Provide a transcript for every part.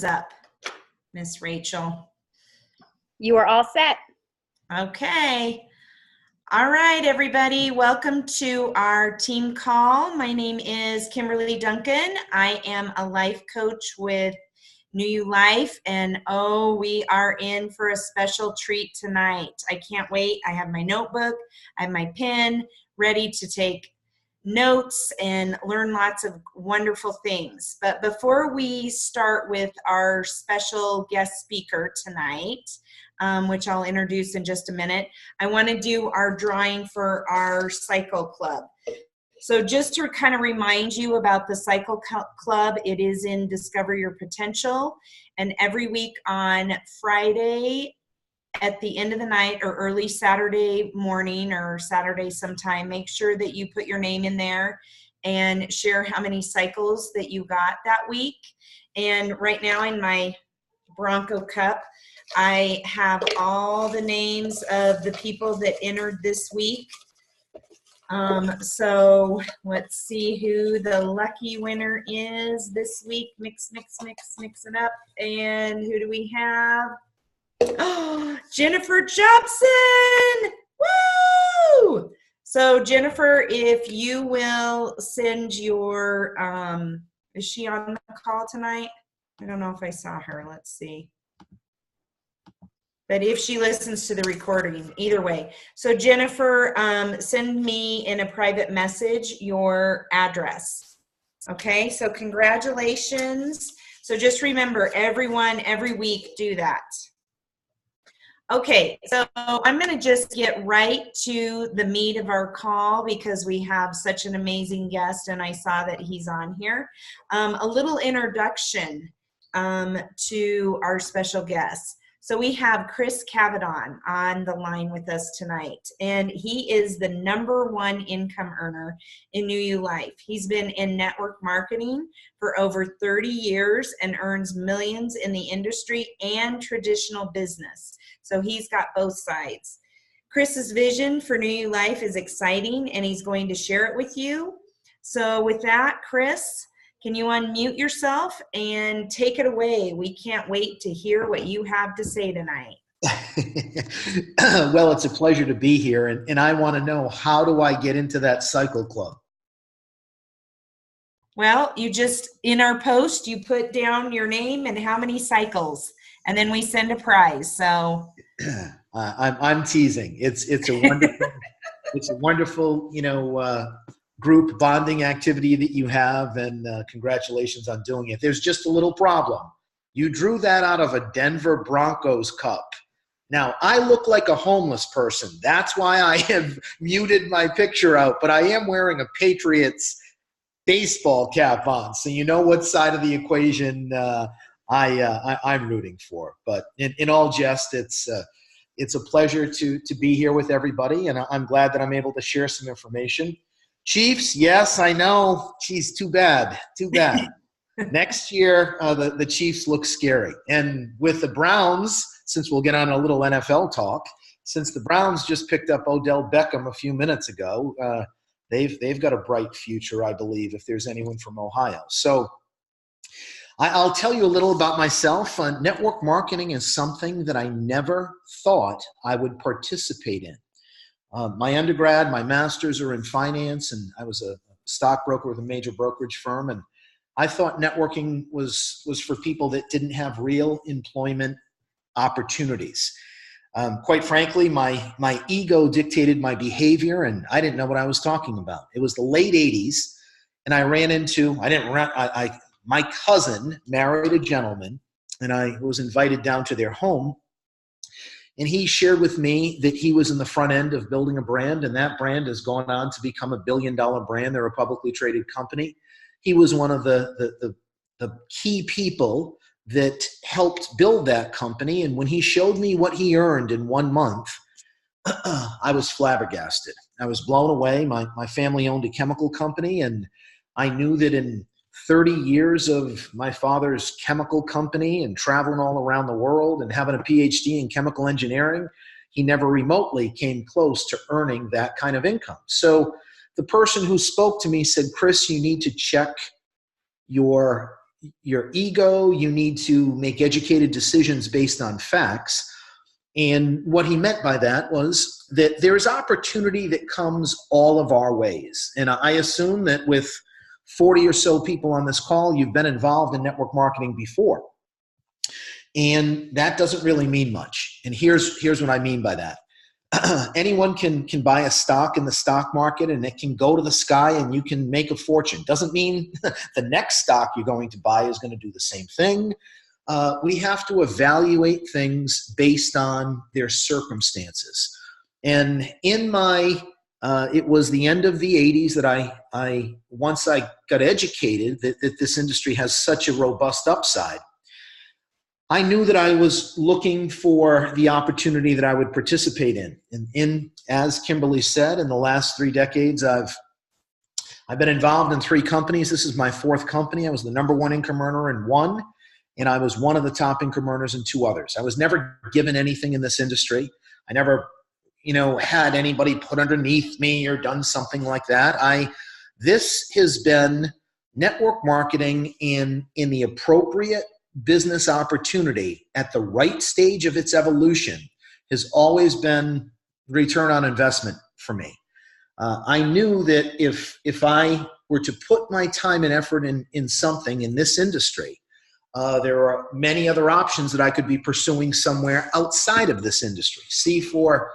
up, Miss Rachel? You are all set. Okay. All right, everybody. Welcome to our team call. My name is Kimberly Duncan. I am a life coach with New You Life, and oh, we are in for a special treat tonight. I can't wait. I have my notebook, I have my pen ready to take notes and learn lots of wonderful things. But before we start with our special guest speaker tonight, which I'll introduce in just a minute, I want to do our drawing for our Cycle Club. So just to kind of remind you about the Cycle Club, it is in Discover Your Potential. And every week on Friday at the end of the night or early Saturday morning or Saturday sometime, make sure that you put your name in there and share how many cycles that you got that week. And right now in my Bronco Cup, I have all the names of the people that entered this week. So let's see who the lucky winner is this week. Mix it up. And who do we have? Oh, Jennifer Jobson! Woo! So Jennifer, if you will send your, is she on the call tonight? I don't know if I saw her. Let's see. But if she listens to the recording, either way. So Jennifer, send me in a private message your address. Okay, so congratulations. So just remember, everyone, every week, do that. Okay, so I'm going to just get right to the meat of our call because we have such an amazing guest and I saw that he's on here. A little introduction to our special guest. So we have Chris Cavedon on the line with us tonight, and he is the #1 income earner in New You Life. He's been in network marketing for over 30 years and earns millions in the industry and traditional business. So he's got both sides. Chris's vision for New You Life is exciting, and he's going to share it with you. So with that, Chris, can you unmute yourself and take it away? We can't wait to hear what you have to say tonight. Well, it's a pleasure to be here, and I want to know, how do I get into that Cycle Club? Well, you just, in our post, you put down your name and how many cycles, and then we send a prize. So I'm teasing. It's a wonderful it's a wonderful group bonding activity that you have, and congratulations on doing it. There's just a little problem. You drew that out of a Denver Broncos cup. Now, I look like a homeless person. That's why I have muted my picture out, but I am wearing a Patriots baseball cap on, so you know what side of the equation I'm rooting for. But in all jest, it's a pleasure to be here with everybody, and I'm glad that I'm able to share some information. Chiefs, yes, I know. Geez, too bad. Next year, the Chiefs look scary. And with the Browns, since we'll get on a little NFL talk, since the Browns just picked up Odell Beckham a few minutes ago, they've got a bright future, I believe, if there's anyone from Ohio. So I'll tell you a little about myself. Network marketing is something that I never thought I would participate in. My undergrad, my master's are in finance, and I was a stockbroker with a major brokerage firm. And I thought networking was for people that didn't have real employment opportunities. Quite frankly, my ego dictated my behavior, and I didn't know what I was talking about. It was the late 80s, and I ran into, my cousin married a gentleman, and I was invited down to their home. And he shared with me that he was in the front end of building a brand, and that brand has gone on to become a billion-dollar brand. They're a publicly traded company. He was one of the key people that helped build that company. And when he showed me what he earned in 1 month, I was flabbergasted. I was blown away. My family owned a chemical company, and I knew that in 30 years of my father's chemical company and traveling all around the world and having a PhD in chemical engineering, he never remotely came close to earning that kind of income. So the person who spoke to me said, Chris, you need to check your your ego. You need to make educated decisions based on facts. And what he meant by that was that there's opportunity that comes all of our ways. And I assume that with 40 or so people on this call, you've been involved in network marketing before. And that doesn't really mean much. And here's what I mean by that. Anyone can buy a stock in the stock market, and it can go to the sky and you can make a fortune. Doesn't mean the next stock you're going to buy is going to do the same thing. We have to evaluate things based on their circumstances. And in my, it was the end of the 80s that I once I got educated that this industry has such a robust upside, I knew that I was looking for the opportunity that I would participate in. And as Kimberly said, in the last 3 decades, I've been involved in 3 companies. This is my 4th company. I was the #1 income earner in 1, and I was one of the top income earners in 2 others. I was never given anything in this industry. I never, had anybody put underneath me or done something like that. This has been network marketing in the appropriate business opportunity at the right stage of its evolution has always been return on investment for me. I knew that if I were to put my time and effort in something in this industry, there are many other options that I could be pursuing somewhere outside of this industry. See, for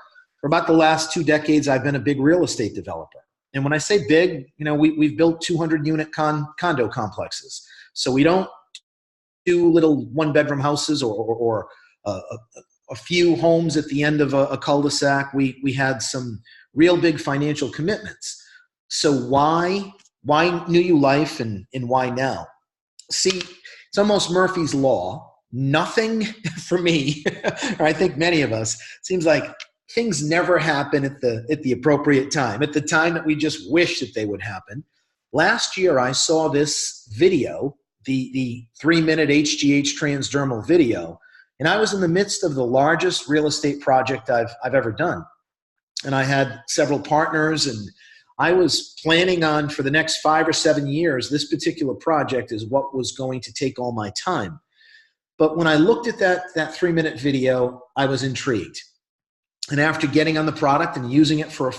about the last 2 decades, I've been a big real estate developer. And when I say big, we've built 200-unit condo complexes. So we don't do little 1-bedroom houses or a few homes at the end of a cul-de-sac. We had some real big financial commitments. So why New You Life and why now? See, it's almost Murphy's Law. Nothing for me, or I think many of us, seems like things never happen at the appropriate time, at the time that we just wish that they would happen. Last year, I saw this video, the 3-minute HGH transdermal video, and I was in the midst of the largest real estate project I've ever done. And I had several partners, and I was planning on, for the next 5 or 7 years, this particular project is what was going to take all my time. But when I looked at that 3-minute video, I was intrigued. And after getting on the product and using it for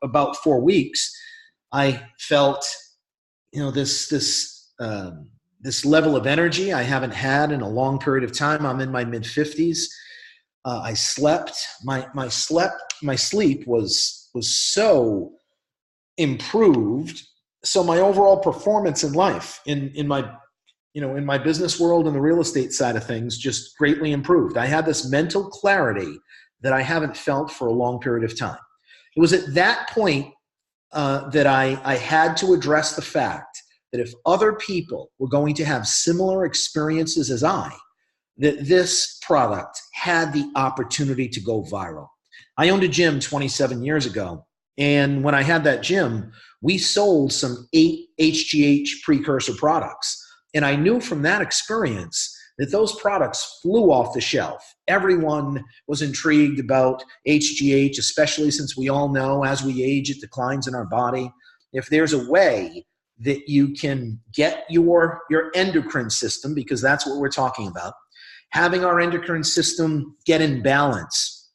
about 4 weeks, I felt, this level of energy I haven't had in a long period of time. I'm in my mid-50s. I slept. My sleep was so improved. So my overall performance in life, in my business world and the real estate side of things, just greatly improved. I had this mental clarity that I haven't felt for a long period of time. It was at that point that I had to address the fact that if other people were going to have similar experiences as I, that this product had the opportunity to go viral. I owned a gym 27 years ago, and when I had that gym, we sold some 8 HGH precursor products. And I knew from that experience that those products flew off the shelf. Everyone was intrigued about HGH, especially since we all know as we age, it declines in our body. If there's a way that you can get your endocrine system, because that's what we're talking about, having our endocrine system get in balance,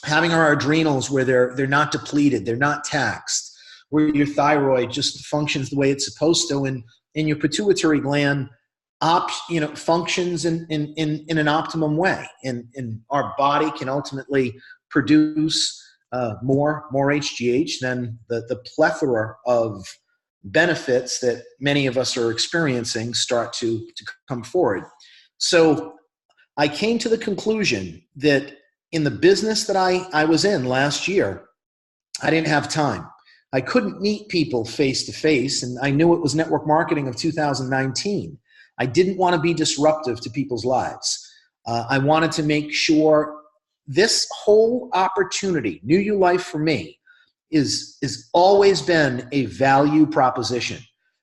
having our adrenals where they're not depleted, they're not taxed, where your thyroid just functions the way it's supposed to, and your pituitary gland functions in an optimum way, and our body can ultimately produce more HGH than the plethora of benefits that many of us are experiencing start to come forward. So I came to the conclusion that in the business that I was in last year, I didn't have time. I couldn't meet people face to face, and I knew it was network marketing of 2019. I didn't want to be disruptive to people's lives. I wanted to make sure this whole opportunity, New You Life for me, is always been a value proposition,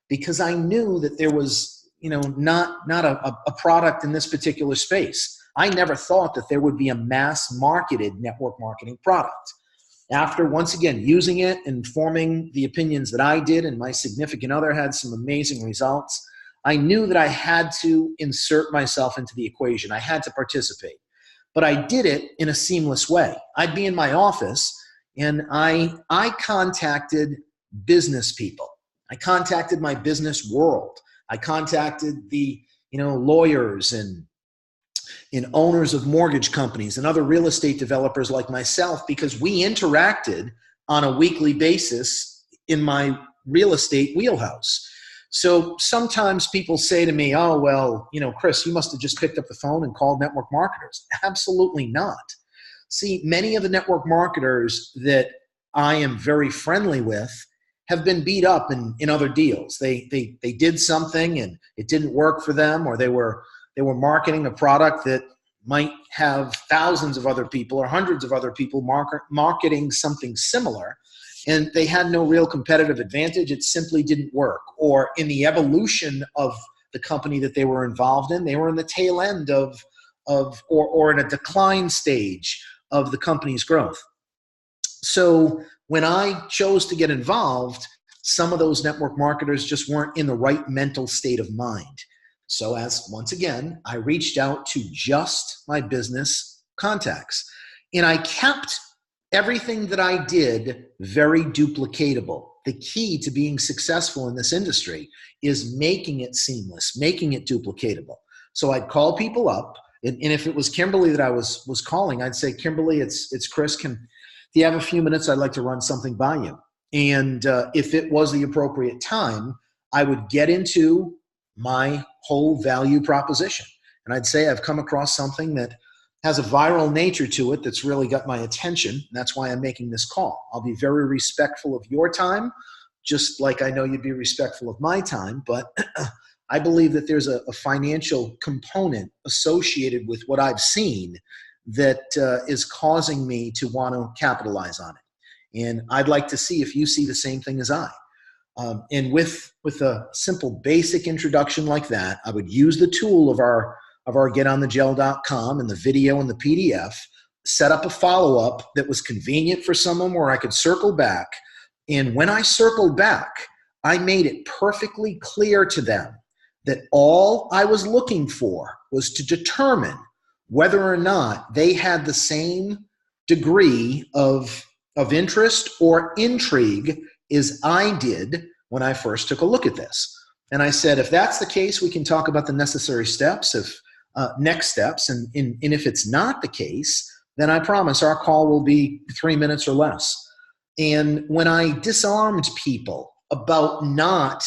because I knew that there was, not a product in this particular space. I never thought that there would be a mass marketed network marketing product. After, once again, using it and forming the opinions that I did, and my significant other had some amazing results, I knew that I had to insert myself into the equation. I had to participate. But I did it in a seamless way. I'd be in my office and I contacted business people. I contacted my business world. I contacted the lawyers and owners of mortgage companies and other real estate developers like myself, because we interacted on a weekly basis in my real estate wheelhouse. So sometimes people say to me, oh, well, Chris, you must have just picked up the phone and called network marketers. Absolutely not. See, many of the network marketers that I am very friendly with have been beat up in other deals. They did something and it didn't work for them, or they were marketing a product that might have thousands of other people or hundreds of other people marketing something similar, and they had no real competitive advantage. It simply didn't work. Or in the evolution of the company that they were involved in, they were in the tail end or in a decline stage of the company's growth. So when I chose to get involved, some of those network marketers just weren't in the right mental state of mind. So once again, I reached out to just my business contacts, and I kept everything that I did very duplicatable. The key to being successful in this industry is making it seamless, making it duplicatable. So I'd call people up, and if it was Kimberly that I was calling, I'd say, Kimberly, it's Chris. Do you have a few minutes? I'd like to run something by you. And if it was the appropriate time, I would get into my whole value proposition. And I'd say, I've come across something that has a viral nature to it that's really got my attention. And that's why I'm making this call. I'll be very respectful of your time, just like I know you'd be respectful of my time. But I believe that there's a financial component associated with what I've seen that is causing me to want to capitalize on it. And I'd like to see if you see the same thing as I. And with a simple basic introduction like that, I would use the tool of our getonthegel.com and the video and the PDF, set up a follow-up that was convenient for someone where I could circle back. And when I circled back, I made it perfectly clear to them that all I was looking for was to determine whether or not they had the same degree of interest or intrigue as I did when I first took a look at this. And I said, if that's the case, we can talk about the necessary steps, next steps. And if it's not the case, then I promise our call will be 3 minutes or less. And when I disarmed people about not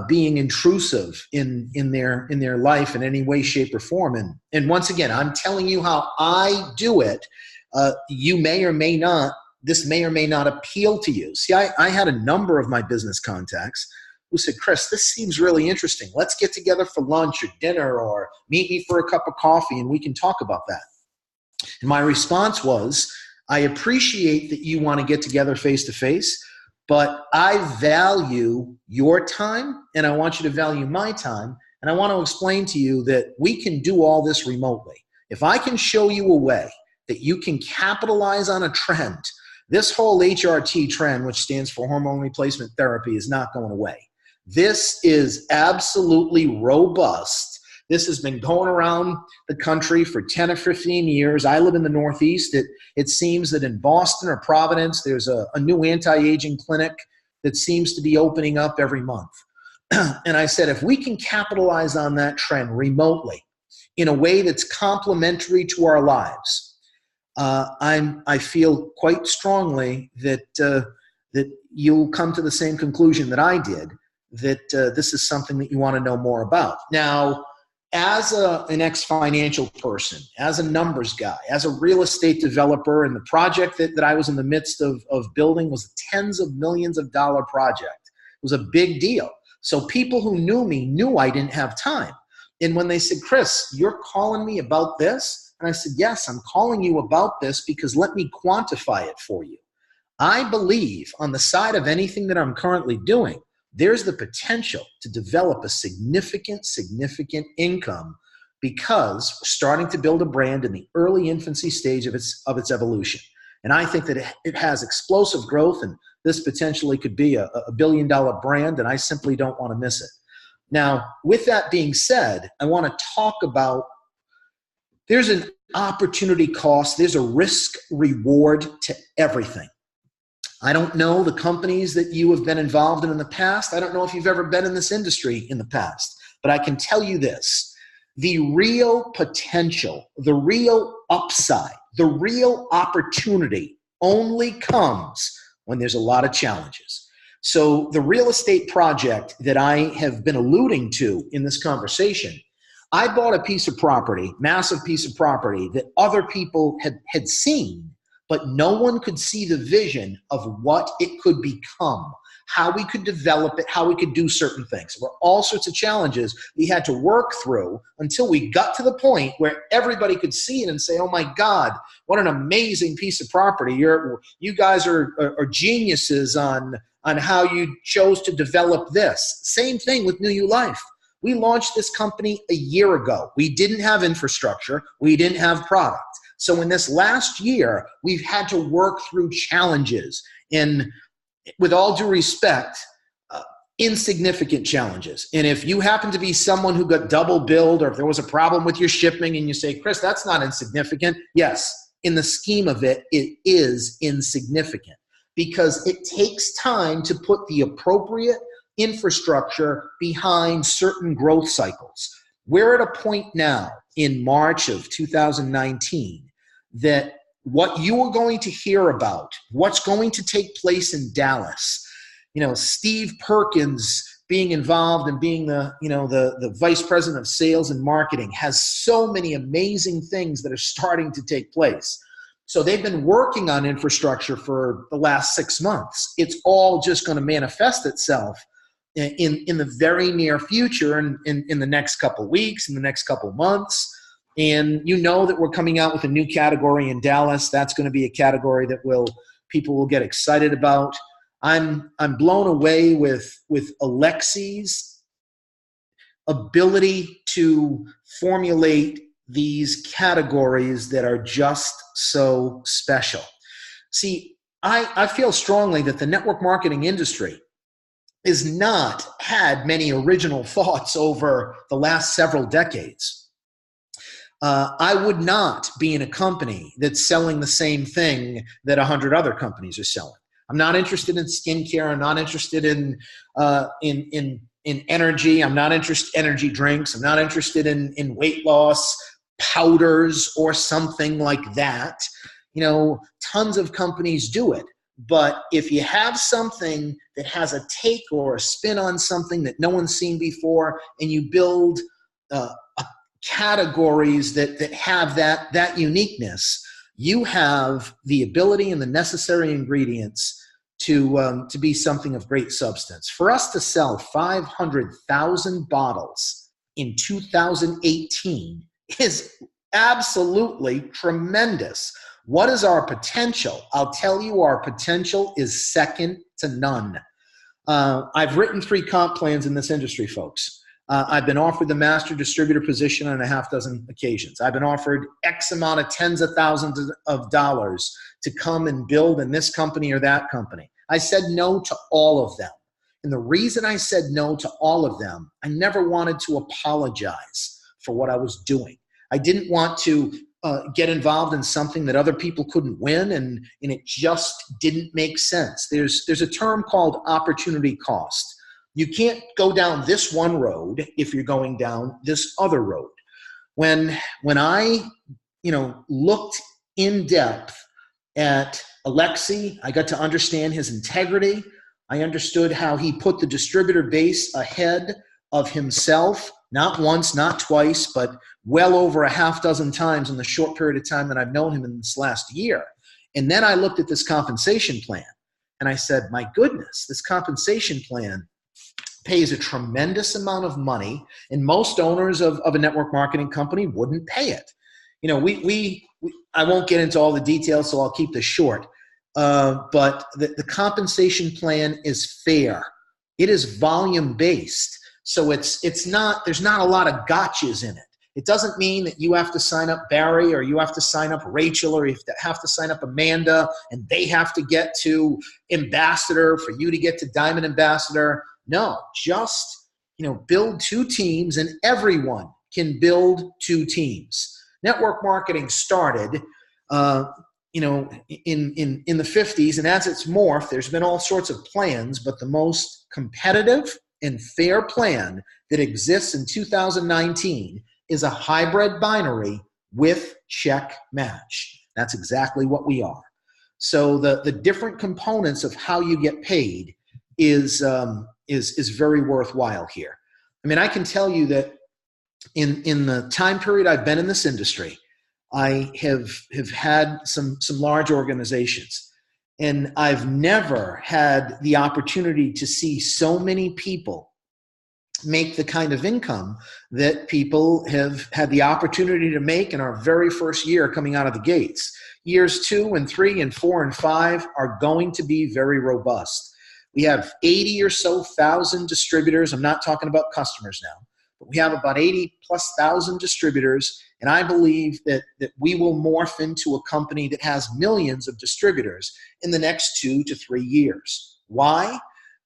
being intrusive in their life in any way, shape, or form, and once again, I'm telling you how I do it. You may or may not. This may or may not appeal to you. See, I had a number of my business contacts who said, Chris, this seems really interesting. Let's get together for lunch or dinner, or meet me for a cup of coffee and we can talk about that. And my response was, I appreciate that you want to get together face to face, but I value your time and I want you to value my time. And I want to explain to you that we can do all this remotely. If I can show you a way that you can capitalize on a trend, this whole HRT trend, which stands for hormone replacement therapy, is not going away. This is absolutely robust. This has been going around the country for 10 or 15 years. I live in the Northeast. It seems that in Boston or Providence, there's a new anti-aging clinic that seems to be opening up every month. And I said, if we can capitalize on that trend remotely in a way that's complementary to our lives, I feel quite strongly that you'll come to the same conclusion that I did, that this is something that you want to know more about. Now, as an ex-financial person, as a numbers guy, as a real estate developer, and the project that I was in the midst of building was a tens of millions of dollar project. It was a big deal. So people who knew me knew I didn't have time. And when they said, Chris, you're calling me about this? And I said, yes, I'm calling you about this because let me quantify it for you. I believe on the side of anything that I'm currently doing, there's the potential to develop a significant income because we're starting to build a brand in the early infancy stage of its evolution. And I think that it has explosive growth, and this potentially could be a $1 billion brand, and I simply don't want to miss it. Now, with that being said, I want to talk about there's an opportunity cost, there's a risk reward to everything. I don't know the companies that you have been involved in the past. I don't know if you've ever been in this industry in the past, but I can tell you this. The real potential, the real upside, the real opportunity only comes when there's a lot of challenges. So the real estate project that I have been alluding to in this conversation, I bought a piece of property, massive piece of property that other people had seen, but no one could see the vision of what it could become, how we could develop it, how we could do certain things. There were all sorts of challenges we had to work through until we got to the point where everybody could see it and say, oh my God, what an amazing piece of property. You guys are geniuses on how you chose to develop this. Same thing with New You Life. We launched this company a year ago. We didn't have infrastructure. We didn't have product. So in this last year, we've had to work through challenges, and with all due respect, insignificant challenges. And if you happen to be someone who got double billed, or if there was a problem with your shipping and you say, Chris, that's not insignificant. Yes, in the scheme of it, it is insignificant because it takes time to put the appropriate infrastructure behind certain growth cycles. We're at a point now in March of 2019 that what you are going to hear about, what's going to take place in Dallas, Steve Perkins being involved and being the vice president of sales and marketing has so many amazing things that are starting to take place. So they've been working on infrastructure for the last 6 months. It's all just going to manifest itself in the very near future and in the next couple weeks, in the next couple months. And you know that we're coming out with a new category in Dallas. That's going to be a category that people will get excited about. I'm blown away with Alexi's ability to formulate these categories that are just so special. See, I feel strongly that the network marketing industry has not had many original thoughts over the last several decades. I would not be in a company that's selling the same thing that 100 other companies are selling. I'm not interested in skincare. I'm not interested in energy. I'm not interested in energy drinks. I'm not interested in weight loss powders or something like that. Tons of companies do it. But if you have something that has a take or a spin on something that no one's seen before, and you build categories that have that uniqueness, you have the ability and the necessary ingredients to be something of great substance. For us to sell 500,000 bottles in 2018 is absolutely tremendous. What is our potential? I'll tell you, our potential is second to none. I've written 3 comp plans in this industry, folks. I've been offered the master distributor position on a half dozen occasions. I've been offered X amount of tens of thousands of dollars to come and build in this company or that company. I said no to all of them. And the reason I said no to all of them, I never wanted to apologize for what I was doing. I didn't want to get involved in something that other people couldn't win, and it just didn't make sense. There's a term called opportunity cost. You can't go down this one road if you're going down this other road. When I looked in depth at Alexi, I got to understand his integrity. I understood how he put the distributor base ahead of himself, not once, not twice, but well over a half dozen times in the short period of time that I've known him in this last year. And then I looked at this compensation plan and I said, my goodness, this compensation plan pays a tremendous amount of money, and most owners of a network marketing company wouldn't pay it. I won't get into all the details, so I'll keep this short. But the compensation plan is fair. It is volume based. So there's not a lot of gotchas in it. It doesn't mean that you have to sign up Barry, or you have to sign up Rachel, or you have to sign up Amanda, and they have to get to ambassador for you to get to diamond ambassador. No, just build two teams, and everyone can build two teams. Network marketing started, in the 50s, and as it's morphed, there's been all sorts of plans, but the most competitive and fair plan that exists in 2019 is a hybrid binary with check match. That's exactly what we are. So the different components of how you get paid is very worthwhile here. I mean, I can tell you that in the time period I've been in this industry, I have had some large organizations, and I've never had the opportunity to see so many people make the kind of income that people have had the opportunity to make in our very first year coming out of the gates. Years 2 and 3 and 4 and 5 are going to be very robust. We have 80 or so thousand distributors. I'm not talking about customers now, but we have about 80,000+ distributors. And I believe that we will morph into a company that has millions of distributors in the next 2 to 3 years. Why?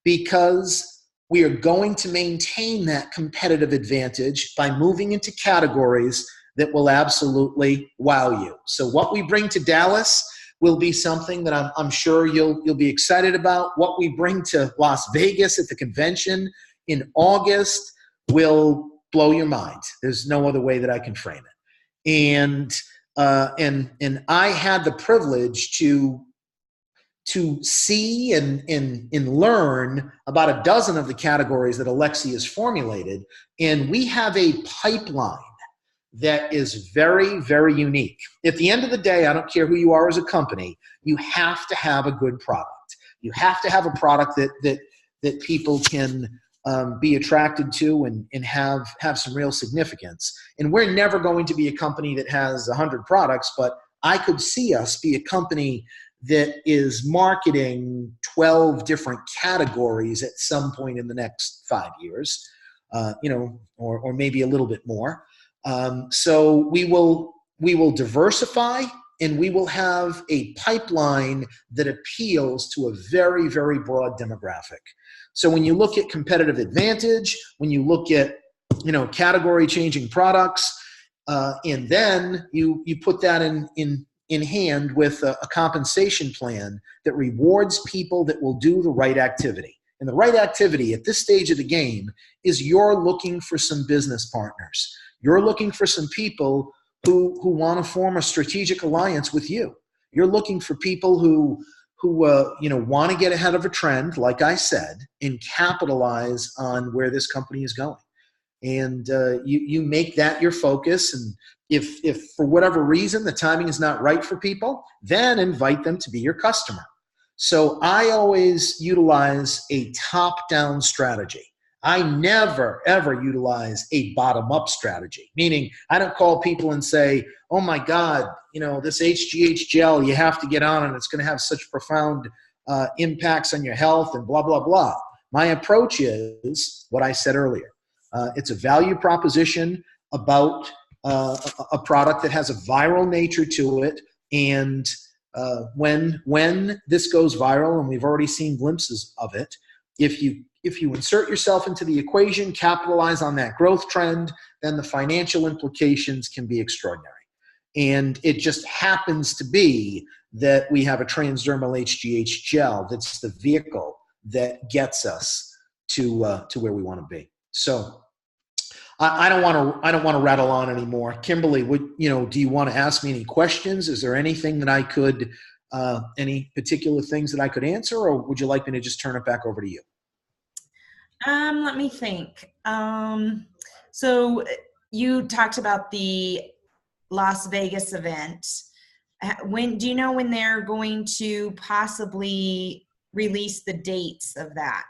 Because we are going to maintain that competitive advantage by moving into categories that will absolutely wow you. So what we bring to Dallas will be something that I'm sure you'll be excited about. What we bring to Las Vegas at the convention in August will blow your mind. There's no other way that I can frame it. And I had the privilege to see and learn about a dozen of the categories that Alexi has formulated. And we have a pipeline that is very, very unique. At the end of the day, I don't care who you are as a company, you have to have a good product. You have to have a product that people can be attracted to and have some real significance. And we're never going to be a company that has 100 products, but I could see us be a company that is marketing 12 different categories at some point in the next 5 years, or maybe a little bit more. So we will diversify, and we will have a pipeline that appeals to a very, very broad demographic. So when you look at competitive advantage, when you look at category changing products, and then you put that in hand with a compensation plan that rewards people that will do the right activity. And the right activity at this stage of the game is you're looking for some business partners. You're looking for some people who want to form a strategic alliance with you. You're looking for people who want to get ahead of a trend, like I said, and capitalize on where this company is going. And you make that your focus. And if for whatever reason the timing is not right for people, then invite them to be your customer. So I always utilize a top-down strategy. I never, ever utilize a bottom-up strategy, meaning I don't call people and say, oh my God, this HGH gel, you have to get on and it's going to have such profound impacts on your health and blah, blah, blah. My approach is what I said earlier. It's a value proposition about a product that has a viral nature to it. And when this goes viral, and we've already seen glimpses of it, if you insert yourself into the equation, capitalize on that growth trend, then the financial implications can be extraordinary. And it just happens to be that we have a transdermal HGH gel that's the vehicle that gets us to where we want to be. So I don't want to rattle on anymore. Kimberly, do you want to ask me any questions? Is there anything that I could, any particular things that I could answer, or would you like me to just turn it back over to you? Let me think. So you talked about the Las Vegas event. Do you know when they're going to possibly release the dates of that?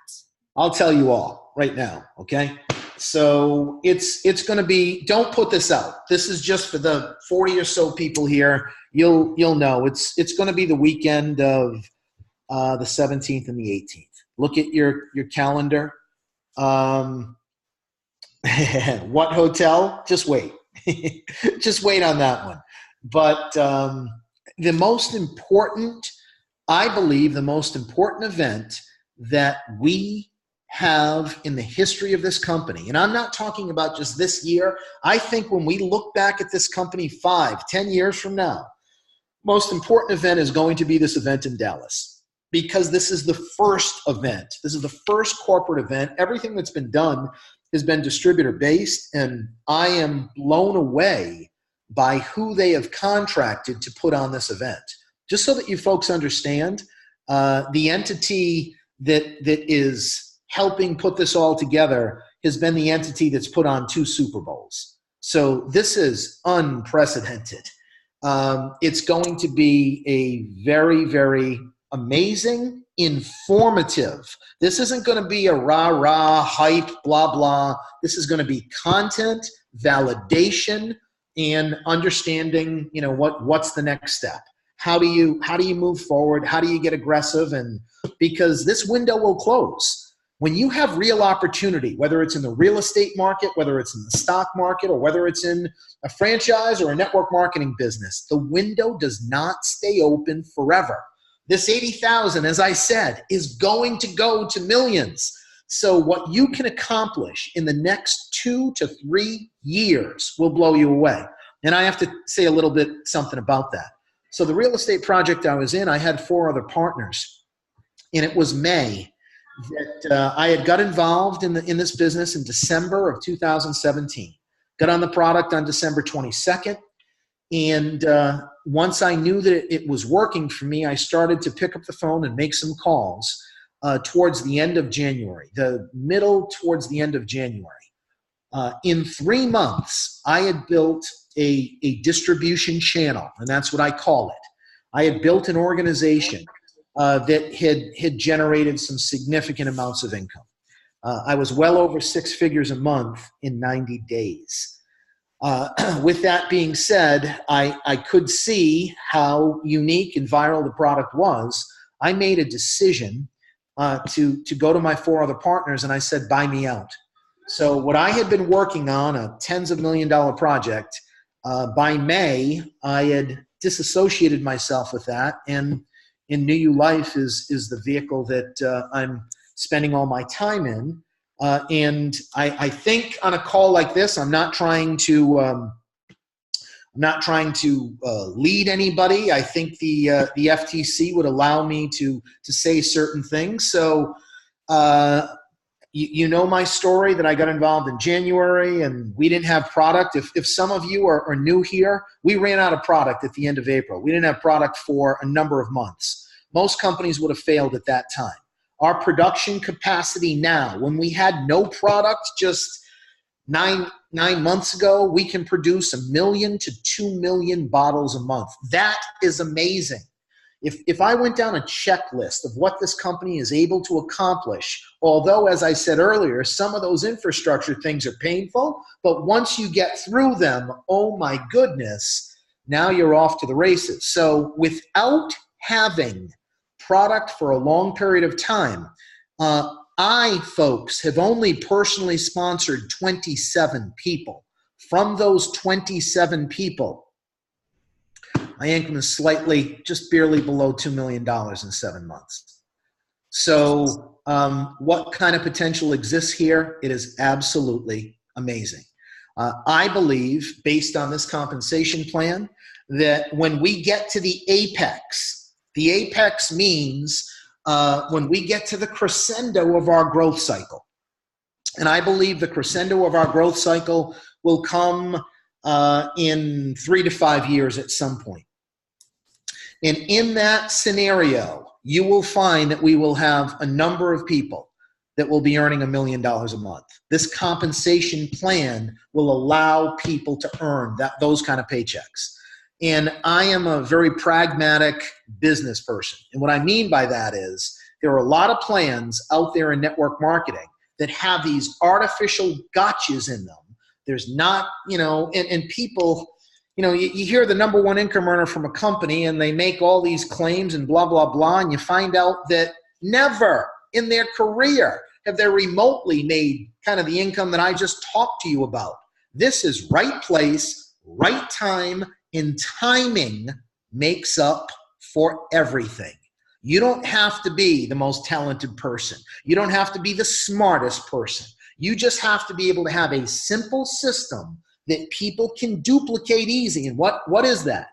I'll tell you all right now, okay? So it's going to be, don't put this out. This is just for the 40 or so people here. You'll know. It's going to be the weekend of the 17th and the 18th. Look at your calendar. What hotel? Just wait. Just wait on that one. But the most important, I believe, the most important event that we have in the history of this company, and I'm not talking about just this year, I think when we look back at this company 5, 10 years from now, most important event is going to be this event in Dallas, because this is the first event. This is the first corporate event. Everything that's been done has been distributor based, and I am blown away by who they have contracted to put on this event. Just so that you folks understand, the entity that is helping put this all together has been the entity that's put on 2 Super Bowls. So this is unprecedented. It's going to be a very, very amazing, informative. This isn't going to be a rah-rah, hype, blah, blah. This is going to be content, validation, and understanding, what's the next step. How do you move forward? How do you get aggressive? And because this window will close. When you have real opportunity, whether it's in the real estate market, whether it's in the stock market, or whether it's in a franchise or a network marketing business, the window does not stay open forever. This 80,000, as I said, is going to go to millions. So what you can accomplish in the next 2 to 3 years will blow you away. And I have to say a little bit something about that. So the real estate project I was in, I had 4 other partners, and it was May that I had got involved in this business in December of 2017. Got on the product on December 22nd. And once I knew that it was working for me, I started to pick up the phone and make some calls towards the end of January, towards the end of January. In 3 months, I had built a distribution channel, and that's what I call it. I had built an organization that had generated some significant amounts of income. I was well over 6 figures a month in 90 days. With that being said, I could see how unique and viral the product was. I made a decision to go to my 4 other partners, and I said, buy me out. So what I had been working on, a tens of $1 million project, by May, I had disassociated myself with that, and in New You Life is the vehicle that I'm spending all my time in. And I think on a call like this, I'm not trying to lead anybody. I think the FTC would allow me to say certain things. So you know my story, that I got involved in January and we didn't have product. If some of you are new here, we ran out of product at the end of April. We didn't have product for a number of months. Most companies would have failed at that time. Our production capacity now, when we had no product just nine months ago, we can produce 1 million to 2 million bottles a month. That is amazing. If I went down a checklist of what this company is able to accomplish, although, as I said earlier, some of those infrastructure things are painful, but once you get through them, oh my goodness, now you're off to the races. So without having product for a long period of time, I, folks, have only personally sponsored 27 people. From those 27 people, my income is slightly, just barely below $2 million in 7 months. So what kind of potential exists here? It is absolutely amazing. I believe, based on this compensation plan, that when we get to the apex means when we get to the crescendo of our growth cycle. And I believe the crescendo of our growth cycle will come in 3 to 5 years at some point. And in that scenario, you will find that we will have a number of people that will be earning $1 million a month. This compensation plan will allow people to earn those kind of paychecks. And I am a very pragmatic business person. And what I mean by that is there are a lot of plans out there in network marketing that have these artificial gotchas in them. There's not, and people, you hear the number 1 income earner from a company and they make all these claims and blah, blah, blah. And you find out that never in their career have they remotely made kind of the income that I just talked to you about. This is right place, right time, and timing makes up for everything. You don't have to be the most talented person. You don't have to be the smartest person. You just have to be able to have a simple system that people can duplicate easy. And what is that?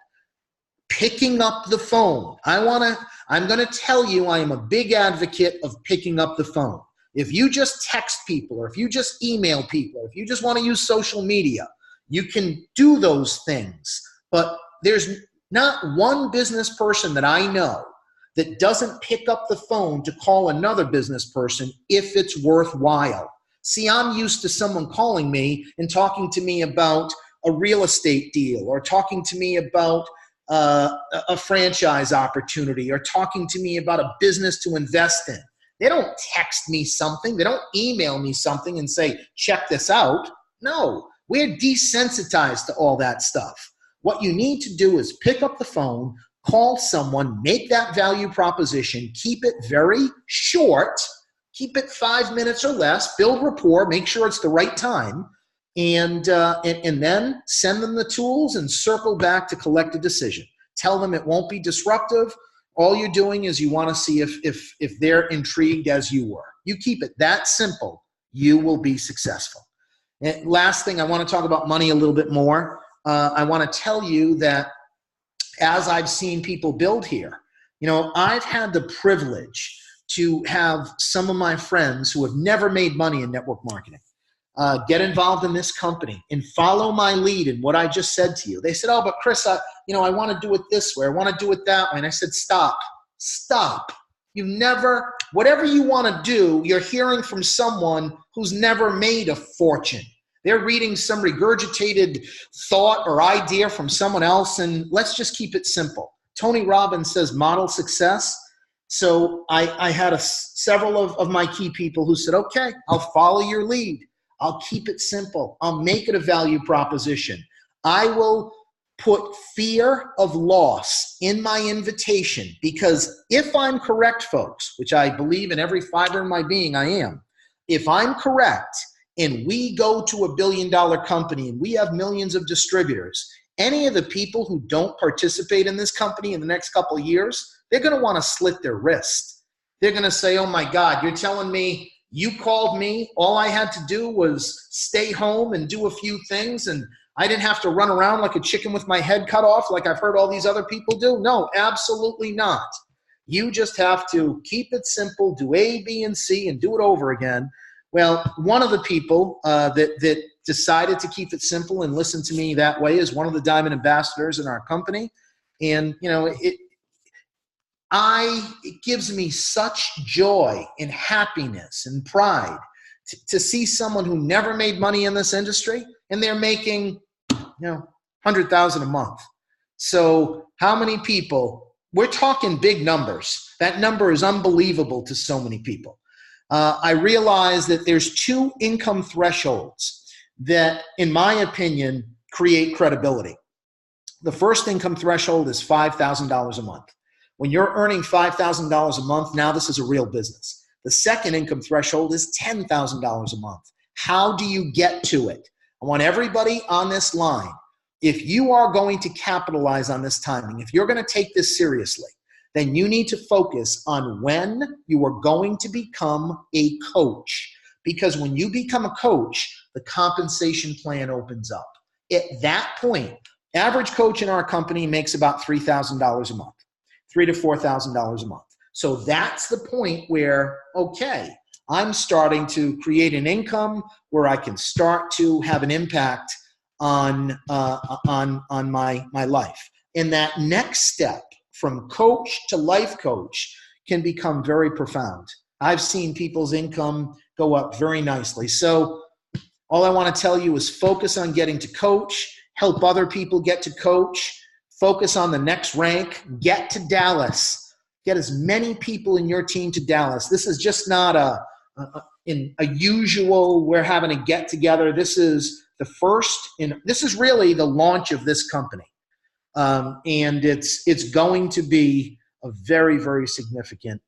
Picking up the phone. I'm going to tell you, I am a big advocate of picking up the phone. If you just text people, or if you just email people, or if you just want to use social media, you can do those things. But there's not one business person that I know that doesn't pick up the phone to call another business person if it's worthwhile. See, I'm used to someone calling me and talking to me about a real estate deal, or talking to me about a franchise opportunity, or talking to me about a business to invest in. They don't text me something. They don't email me something and say, check this out. No, we're desensitized to all that stuff. What you need to do is pick up the phone, call someone, make that value proposition, keep it very short, keep it 5 minutes or less, build rapport, make sure it's the right time, and then send them the tools and circle back to collect a decision. Tell them it won't be disruptive. All you're doing is you want to see if they're intrigued as you were. You keep it that simple, you will be successful. And last thing, I want to talk about money a little bit more. I want to tell you that as I've seen people build here, I've had the privilege to have some of my friends who have never made money in network marketing get involved in this company and follow my lead in what I just said to you. They said, oh, but Chris, I want to do it this way. I want to do it that way. And I said, stop. Whatever you want to do, you're hearing from someone who's never made a fortune. They're reading some regurgitated thought or idea from someone else, and let's just keep it simple. Tony Robbins says model success. So I had several of my key people who said, okay, I'll follow your lead. I'll keep it simple. I'll make it a value proposition. I will put fear of loss in my invitation, because if I'm correct, folks, which I believe in every fiber in my being I am, if I'm correct and we go to $1 billion company and we have millions of distributors, any of the people who don't participate in this company in the next couple of years, they're going to want to slit their wrist. They're going to say, oh my God, you're telling me you called me, all I had to do was stay home and do a few things, and I didn't have to run around like a chicken with my head cut off like I've heard all these other people do? No, absolutely not. You just have to keep it simple, do A, B, and C, and do it over again. Well, one of the people that decided to keep it simple and listen to me that way is one of the Diamond Ambassadors in our company. And, it gives me such joy and happiness and pride to see someone who never made money in this industry, and they're making, $100,000 a month. So how many people, we're talking big numbers. That number is unbelievable to so many people. I realize that there's 2 income thresholds that, in my opinion, create credibility. The first income threshold is $5,000 a month. When you're earning $5,000 a month, now this is a real business. The second income threshold is $10,000 a month. How do you get to it? I want everybody on this line, if you are going to capitalize on this timing, if you're going to take this seriously, then you need to focus on when you are going to become a coach. Because when you become a coach, the compensation plan opens up. At that point, average coach in our company makes about $3,000 a month. $3,000 to $4,000 a month. So that's the point where, okay, I'm starting to create an income where I can start to have an impact on my life. And that next step from coach to life coach can become very profound. I've seen people's income go up very nicely. So all I want to tell you is focus on getting to coach, help other people get to coach, focus on the next rank, get to Dallas. Get as many people in your team to Dallas. This is just not a usual, we're having a get together. This is the first, this is really the launch of this company. And it's going to be a very, very significant,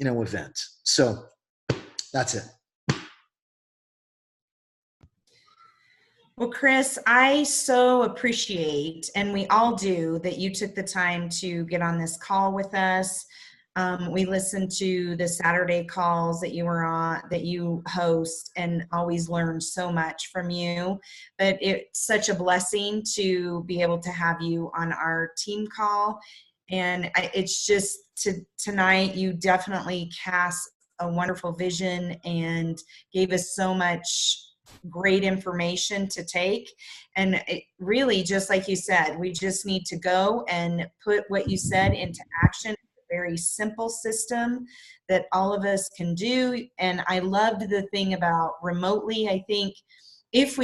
event. So that's it. Well, Chris, I so appreciate, and we all do, that you took the time to get on this call with us. We listen to the Saturday calls that you were on, that you host, and always learn so much from you. But it's such a blessing to be able to have you on our team call. And it's just tonight, you definitely cast a wonderful vision and gave us so much great information to take. And it really, just like you said, we just need to go and put what you said into action. Very simple system that all of us can do. And I loved the thing about remotely. I think if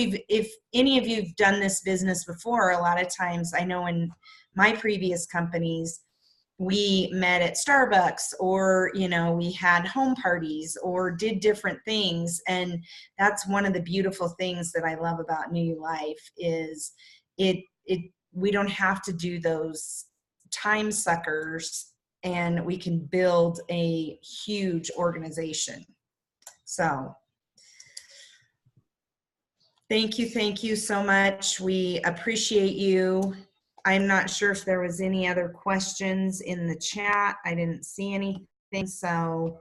any of you've done this business before, a lot of times, I know in my previous companies, we met at Starbucks, or we had home parties or did different things. And that's one of the beautiful things that I love about New Life is we don't have to do those time suckers, and we can build a huge organization. So thank you so much. We appreciate you. I'm not sure if there was any other questions in the chat. I didn't see anything. So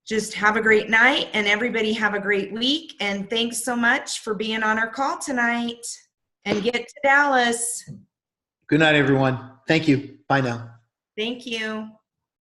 just have a great night, and everybody have a great week. And thanks so much for being on our call tonight. And get to Dallas. Good night, everyone. Thank you. Bye now. Thank you.